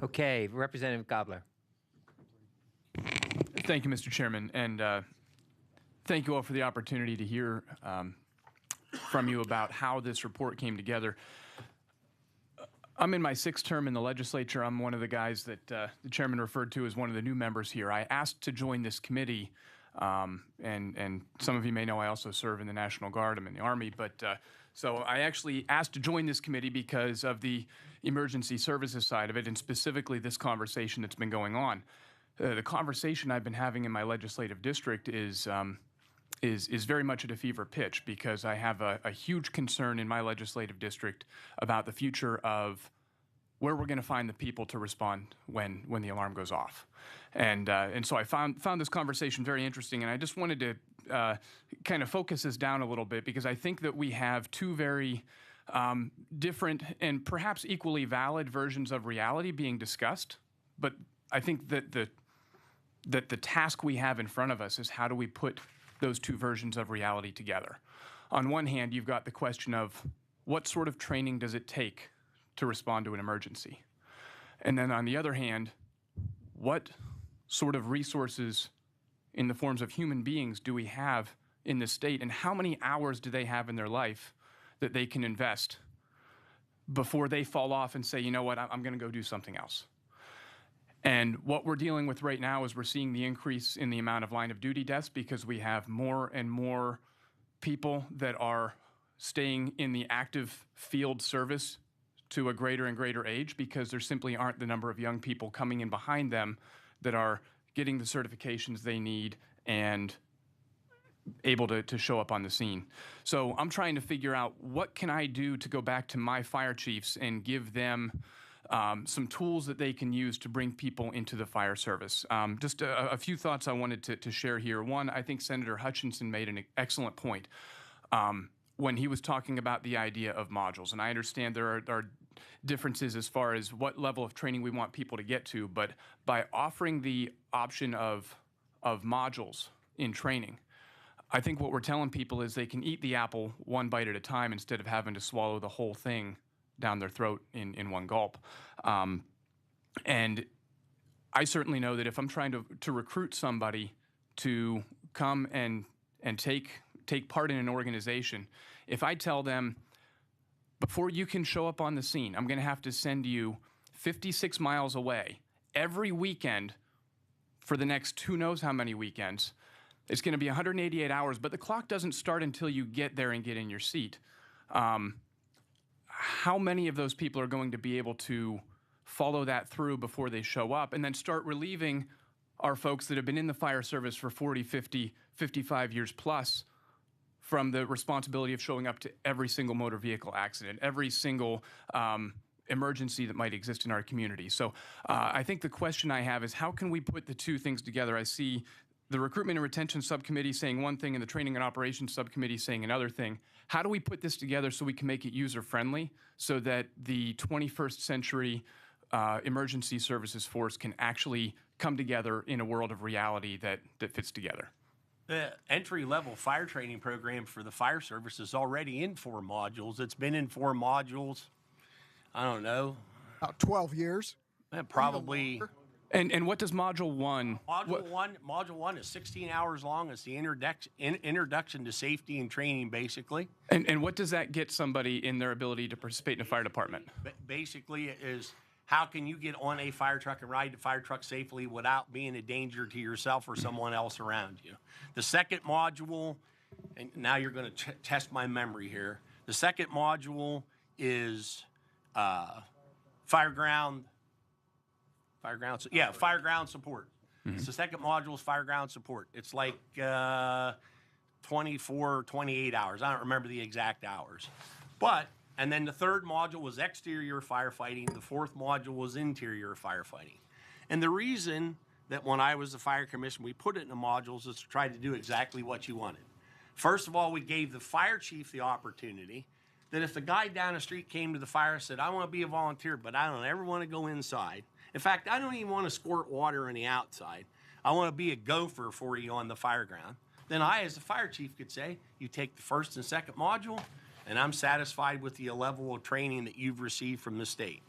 Okay, Representative Gabler. Thank you, Mr. Chairman, and thank you all for the opportunity to hear from you about how this report came together. I'm in my 6th term in the legislature. I'm one of the guys that the chairman referred to as one of the new members here. I asked to join this committee, and some of you may know I also serve in the National Guard. I'm in the Army, but so I actually asked to join this committee because of the emergency services side of it, and specifically this conversation that's been going on. The conversation I've been having in my legislative district is very much at a fever pitch because I have a huge concern in my legislative district about the future of where we're going to find the people to respond when the alarm goes off. And so I found this conversation very interesting, and I just wanted to kind of focus this down a little bit because I think that we have two very different and perhaps equally valid versions of reality being discussed. But I think that the task we have in front of us is how do we put those two versions of reality together. On one hand, you've got the question of what sort of training does it take to respond to an emergency? And then on the other hand, what sort of resources in the forms of human beings do we have in the state, and how many hours do they have in their life that they can invest before they fall off and say, you know what, I'm going to go do something else? And what we're dealing with right now is we're seeing the increase in the amount of line of duty deaths because we have more and more people that are staying in the active field service to a greater and greater age because there simply aren't the number of young people coming in behind them that are getting the certifications they need and able to show up on the scene. So I'm trying to figure out what can I do to go back to my fire chiefs and give them some tools that they can use to bring people into the fire service. Just a few thoughts I wanted to share here. One, I think Senator Hutchinson made an excellent point when he was talking about the idea of modules. And I understand there are differences as far as what level of training we want people to get to, but by offering the option of modules in training, I think what we're telling people is they can eat the apple one bite at a time instead of having to swallow the whole thing down their throat in one gulp. And I certainly know that if I'm trying to recruit somebody to come and take part in an organization, if I tell them, before you can show up on the scene, I'm going to have to send you 56 miles away every weekend for the next who knows how many weekends. It's going to be 188 hours, but the clock doesn't start until you get there and get in your seat. How many of those people are going to be able to follow that through before they show up and then start relieving our folks that have been in the fire service for 40, 50, 55 years plus from the responsibility of showing up to every single motor vehicle accident, every single emergency that might exist in our community. So I think the question I have is how can we put the two things together? I see the Recruitment and Retention Subcommittee saying one thing and the Training and Operations Subcommittee saying another thing. How do we put this together so we can make it user-friendly so that the 21st century emergency services force can actually come together in a world of reality that fits together? The entry-level fire training program for the fire service is already in 4 modules. It's been in 4 modules, I don't know. About 12 years. Probably. And what does Module 1? Module 1 is 16 hours long. It's the introduction to safety and training, basically. And what does that get somebody in their ability to participate in a fire department? Basically, it is how can you get on a fire truck and ride the fire truck safely without being a danger to yourself or someone else around you. The second module, and now you're going to test my memory here. The second module is fireground support. Mm-hmm. It's the second module is fireground support. It's like 24, 28 hours. I don't remember the exact hours. And then the third module was exterior firefighting. The fourth module was interior firefighting. And the reason that when I was the fire commissioner, we put it in the modules is to try to do exactly what you wanted. First of all, we gave the fire chief the opportunity that if the guy down the street came to the fire and said, I want to be a volunteer, but I don't ever want to go inside. In fact, I don't even want to squirt water on the outside. I want to be a gopher for you on the fire ground. Then I, as the fire chief, could say, you take the first and second module, and I'm satisfied with the level of training that you've received from the state.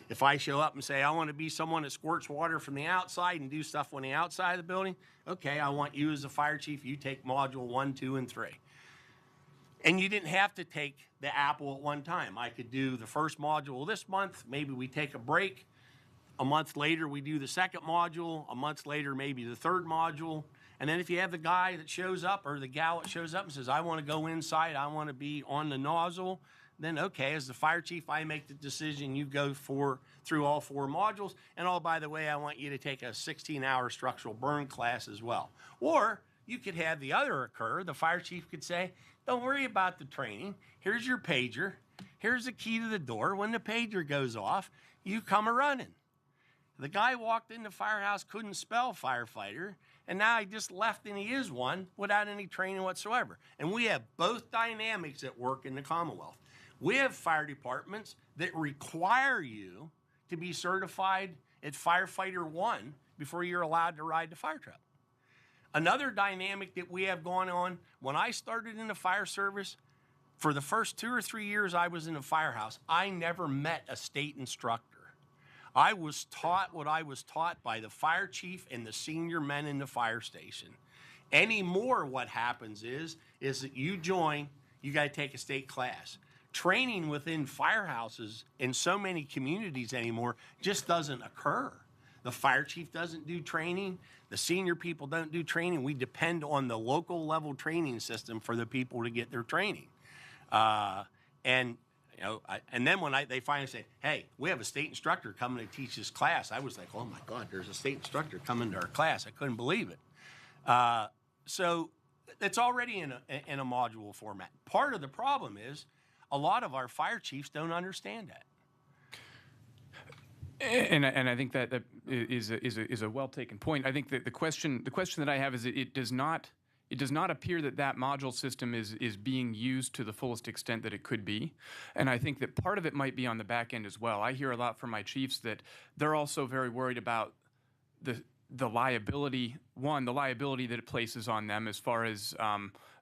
If I show up and say, I want to be someone that squirts water from the outside and do stuff on the outside of the building, okay, I want you as a fire chief, you take module 1, 2, and 3. And you didn't have to take the apple at one time. I could do the first module this month, maybe we take a break. A month later, we do the second module. A month later, maybe the third module. And then if you have the guy that shows up or the gal that shows up and says, I want to go inside, I want to be on the nozzle, then okay, as the fire chief, I make the decision, you go through all 4 modules, and oh, by the way, I want you to take a 16-hour structural burn class as well. Or you could have the other occur. The fire chief could say, don't worry about the training. Here's your pager. Here's the key to the door. When the pager goes off, you come a-running. The guy walked in the firehouse, couldn't spell firefighter, and now he just left and he is one without any training whatsoever. And we have both dynamics at work in the Commonwealth. We have fire departments that require you to be certified at Firefighter 1 before you're allowed to ride the fire truck. Another dynamic that we have going on, when I started in the fire service, for the first 2 or 3 years I was in the firehouse, I never met a state instructor. I was taught what I was taught by the fire chief and the senior men in the fire station. Anymore, what happens is that you join, you got to take a state class. Training within firehouses in so many communities anymore just doesn't occur. The fire chief doesn't do training. The senior people don't do training. We depend on the local level training system for the people to get their training. And then when they finally say, hey, we have a state instructor coming to teach this class, I was like, oh my God, there's a state instructor coming to our class. I couldn't believe it. So it's already in a module format. Part of the problem is a lot of our fire chiefs don't understand that. And I think that is a well taken point. I think that the question that I have is it does not appear that module system is being used to the fullest extent that it could be. And I think that part of it might be on the back end as well. I hear a lot from my chiefs that they're also very worried about the liability that it places on them, as far as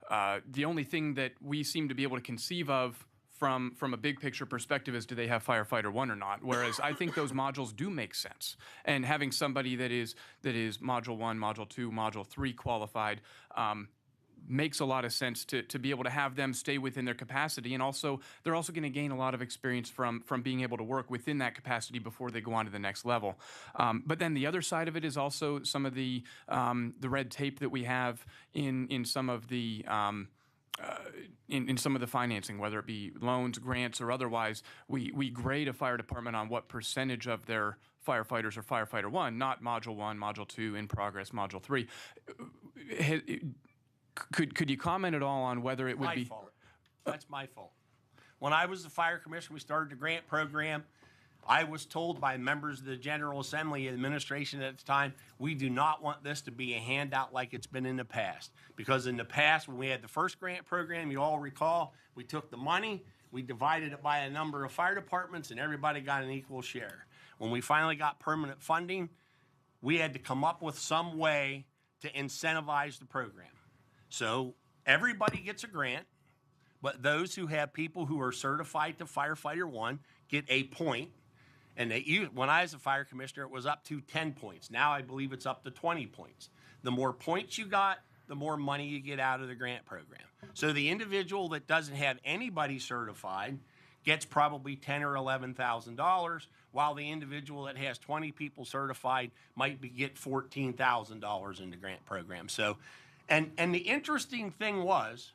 the only thing that we seem to be able to conceive of from a big picture perspective is, do they have Firefighter 1 or not? Whereas I think those modules do make sense. And having somebody that is Module 1, Module 2, Module 3 qualified makes a lot of sense to be able to have them stay within their capacity. And also, they're also going to gain a lot of experience from being able to work within that capacity before they go on to the next level. But then the other side of it is also some of the red tape that we have in some of the in some of the financing, whether it be loans, grants, or otherwise. We grade a fire department on what percentage of their firefighters are Firefighter 1, not Module 1, Module 2, in progress, Module 3. Could you comment at all on whether it would be... fault. That's my fault. When I was the fire commissioner, we started the grant program. I was told by members of the General Assembly administration at the time, we do not want this to be a handout like it's been in the past. Because in the past, when we had the first grant program, you all recall, we took the money, we divided it by a number of fire departments, and everybody got an equal share. When we finally got permanent funding, we had to come up with some way to incentivize the program. So everybody gets a grant, but those who have people who are certified to Firefighter 1 get a point. And when I was a fire commissioner, it was up to 10 points. Now I believe it's up to 20 points. The more points you got, the more money you get out of the grant program. So the individual that doesn't have anybody certified gets probably $10,000 or $11,000, while the individual that has 20 people certified might get $14,000 in the grant program. So, and the interesting thing was,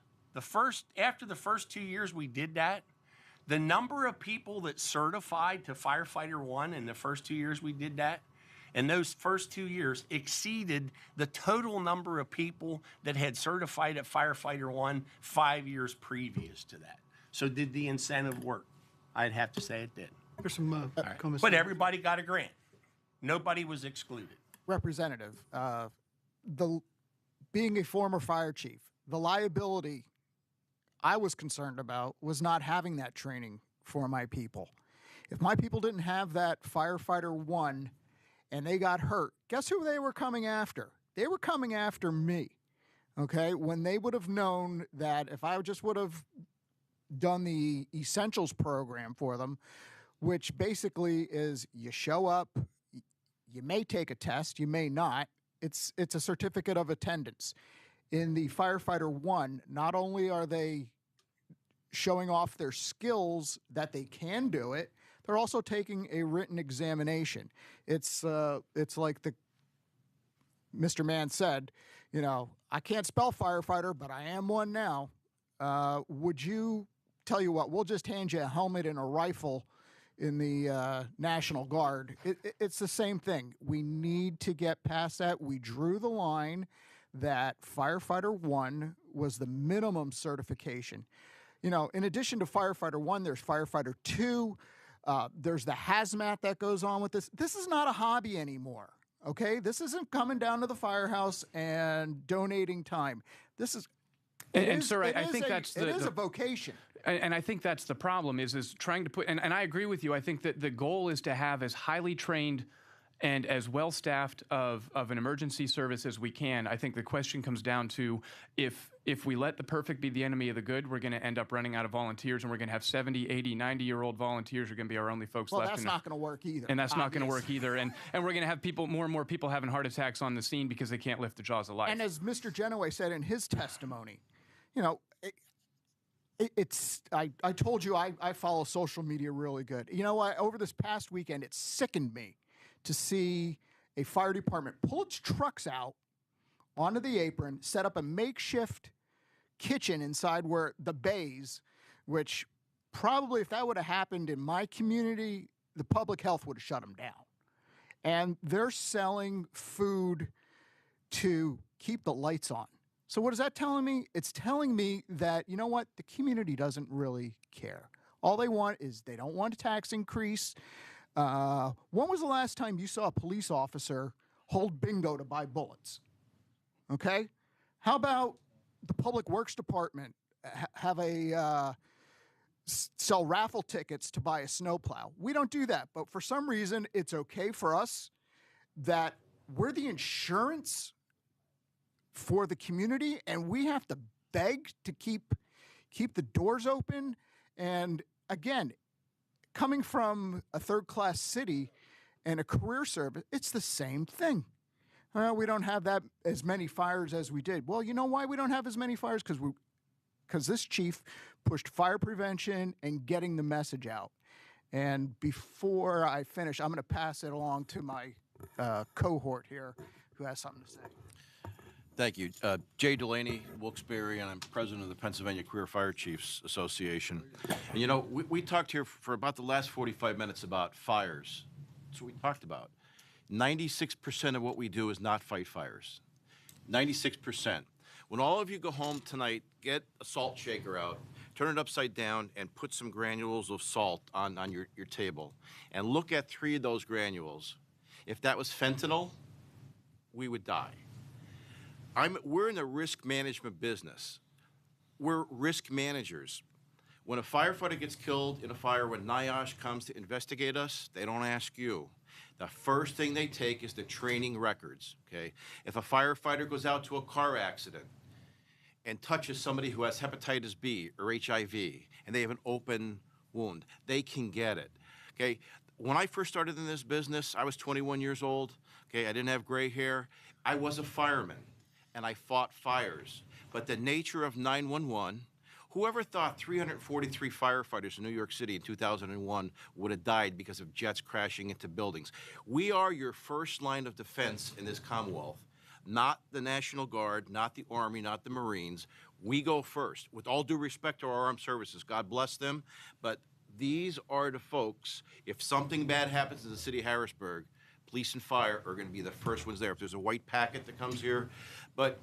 after the first 2 years we did that, the number of people that certified to Firefighter 1 in the first 2 years we did that, and those first 2 years exceeded the total number of people that had certified at Firefighter 1 5 years previous to that. So did the incentive work? I'd have to say it did. There's some comments. But everybody got a grant. Nobody was excluded. Representative, being a former fire chief, the liability I was concerned about was not having that training for my people. If my people didn't have that Firefighter 1 and they got hurt, guess who they were coming after? They were coming after me, okay? When they would have known that if I just would have done the essentials program for them, which basically is you show up, you may take a test, you may not. It's a certificate of attendance. In the Firefighter 1, not only are they showing off their skills that they can do it, they're also taking a written examination. It's like the Mr. Mann said, you know, I can't spell firefighter, but I am one now. Would you tell you what? We'll just hand you a helmet and a rifle in the National Guard. It's the same thing. We need to get past that. We drew the line that Firefighter 1 was the minimum certification. You know, in addition to Firefighter 1, there's Firefighter 2. There's the hazmat that goes on with this. This is not a hobby anymore, okay? This isn't coming down to the firehouse and donating time. This is... Sir, I think that's it is a vocation. And I think that's the problem is trying to put, and I agree with you. I think that the goal is to have as highly trained and as well-staffed of an emergency service as we can. I think the question comes down to if we let the perfect be the enemy of the good, we're going to end up running out of volunteers, and we're going to have 70, 80, 90-year-old volunteers are going to be our only folks left. Well, that's not going to work either. And that's not going to work either. And we're going to have more and more people having heart attacks on the scene because they can't lift the jaws of life. And as Mr. Genoway said in his testimony, you know, I told you I follow social media really good. You know what? Over this past weekend, it sickened me to see a fire department pull its trucks out onto the apron, set up a makeshift kitchen inside where the bays, which probably if that would have happened in my community, the public health would have shut them down. And they're selling food to keep the lights on. So what is that telling me? It's telling me that, you know what, the community doesn't really care. All they want is they don't want a tax increase. When was the last time you saw a police officer hold bingo to buy bullets? Okay? How about the Public Works Department have a sell raffle tickets to buy a snowplow? We don't do that, but for some reason it's okay for us that we're the insurance for the community, and we have to beg to keep the doors open. And again, coming from a third-class city and a career service, it's the same thing. We don't have that as many fires as we did. Well, you know why we don't have as many fires? Because this chief pushed fire prevention and getting the message out. And before I finish, I'm going to pass it along to my cohort here who has something to say. Thank you. Jay Delaney, Wilkes-Barre, and I'm president of the Pennsylvania Career Fire Chiefs Association. And you know, we talked here for about the last 45 minutes about fires. That's what we talked about. 96% of what we do is not fight fires. 96%. When all of you go home tonight, get a salt shaker out, turn it upside down, and put some granules of salt on your table. And look at 3 of those granules. If that was fentanyl, we would die. We're in the risk management business. We're risk managers. When a firefighter gets killed in a fire, when NIOSH comes to investigate us, they don't ask you. The first thing they take is the training records, okay? If a firefighter goes out to a car accident and touches somebody who has hepatitis B or HIV, and they have an open wound, they can get it, okay? When I first started in this business, I was 21 years old, okay? I didn't have gray hair. I was a fireman, and I fought fires. But the nature of 911, whoever thought 343 firefighters in New York City in 2001 would have died because of jets crashing into buildings? We are your first line of defense in this Commonwealth. Not the National Guard, not the Army, not the Marines. We go first. With all due respect to our armed services, God bless them, but these are the folks, if something bad happens in the city of Harrisburg, police and fire are going to be the first ones there. If there's a white packet that comes here. But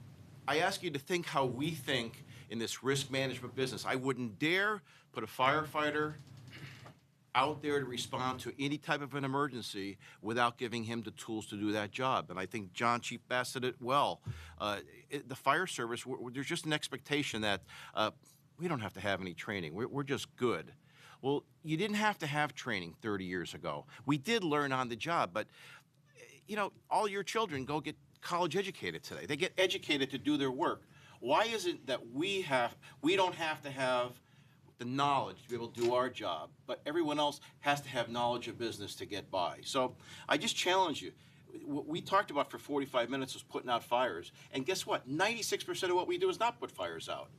I ask you to think how we think in this risk management business. I wouldn't dare put a firefighter out there to respond to any type of an emergency without giving him the tools to do that job. And I think John Chief Bass said it well. The fire service, there's just an expectation that we don't have to have any training. We're just good. Well, you didn't have to have training 30 years ago. We did learn on the job, but you know, all your children go get college educated today. They get educated to do their work. Why is it that we don't have to have the knowledge to be able to do our job, but everyone else has to have knowledge of business to get by. So I just challenge you. What we talked about for 45 minutes was putting out fires, and guess what? 96% of what we do is not put fires out.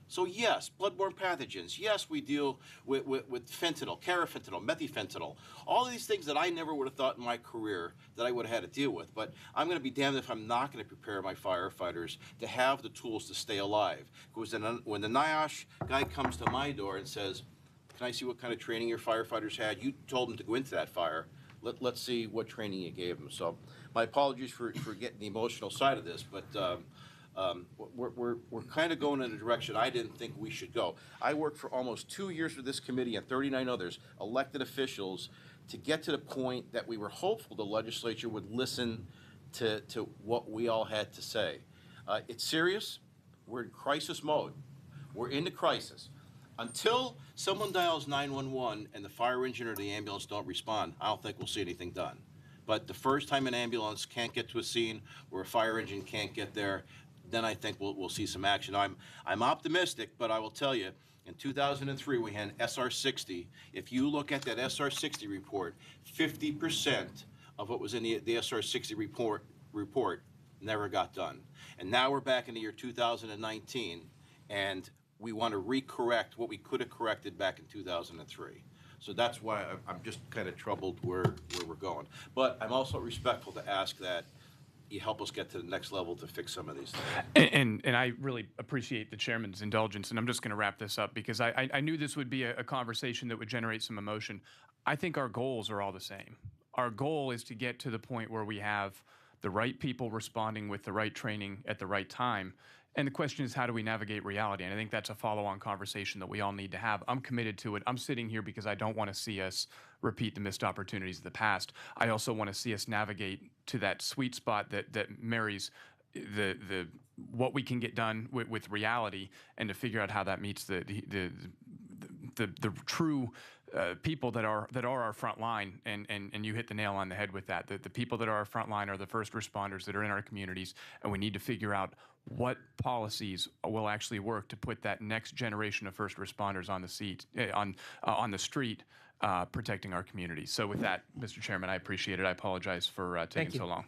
So yes, bloodborne pathogens. Yes, we deal with fentanyl, carafentanyl, methylfentanyl, all of these things that I never would have thought in my career that I would have had to deal with. But I'm going to be damned if I'm not going to prepare my firefighters to have the tools to stay alive. Because when the NIOSH guy comes to my door and says, "Can I see what kind of training your firefighters had? You told them to go into that fire. Let's see what training you gave them." So my apologies for getting the emotional side of this, but we're kind of going in a direction I didn't think we should go. I worked for almost 2 years with this committee and 39 others, elected officials, to get to the point that we were hopeful the legislature would listen to what we all had to say. It's serious. We're in crisis mode. We're into crisis. Until someone dials 911 and the fire engine or the ambulance don't respond, I don't think we'll see anything done. But the first time an ambulance can't get to a scene or a fire engine can't get there, then I think we'll see some action. I'm optimistic, but I will tell you, in 2003 we had an SR-60. If you look at that SR-60 report, 50% of what was in the SR-60 report never got done. And now we're back in the year 2019, and we want to recorrect what we could have corrected back in 2003. So that's why I'm just kind of troubled where we're going. But I'm also respectful to ask that you help us get to the next level to fix some of these things. And I really appreciate the chairman's indulgence, and I'm just going to wrap this up because I knew this would be a conversation that would generate some emotion. I think our goals are all the same. Our goal is to get to the point where we have the right people responding with the right training at the right time. And the question is, how do we navigate reality? And I think that's a follow-on conversation that we all need to have. I'm committed to it. I'm sitting here because I don't want to see us repeat the missed opportunities of the past. I also want to see us navigate to that sweet spot that marries the what we can get done with reality, and to figure out how that meets the true people that are our front line, and you hit the nail on the head with that. The people that are our front line are the first responders that are in our communities, and we need to figure out what policies will actually work to put that next generation of first responders on the street, protecting our communities. So with that, Mr. Chairman, I appreciate it. I apologize for taking so long.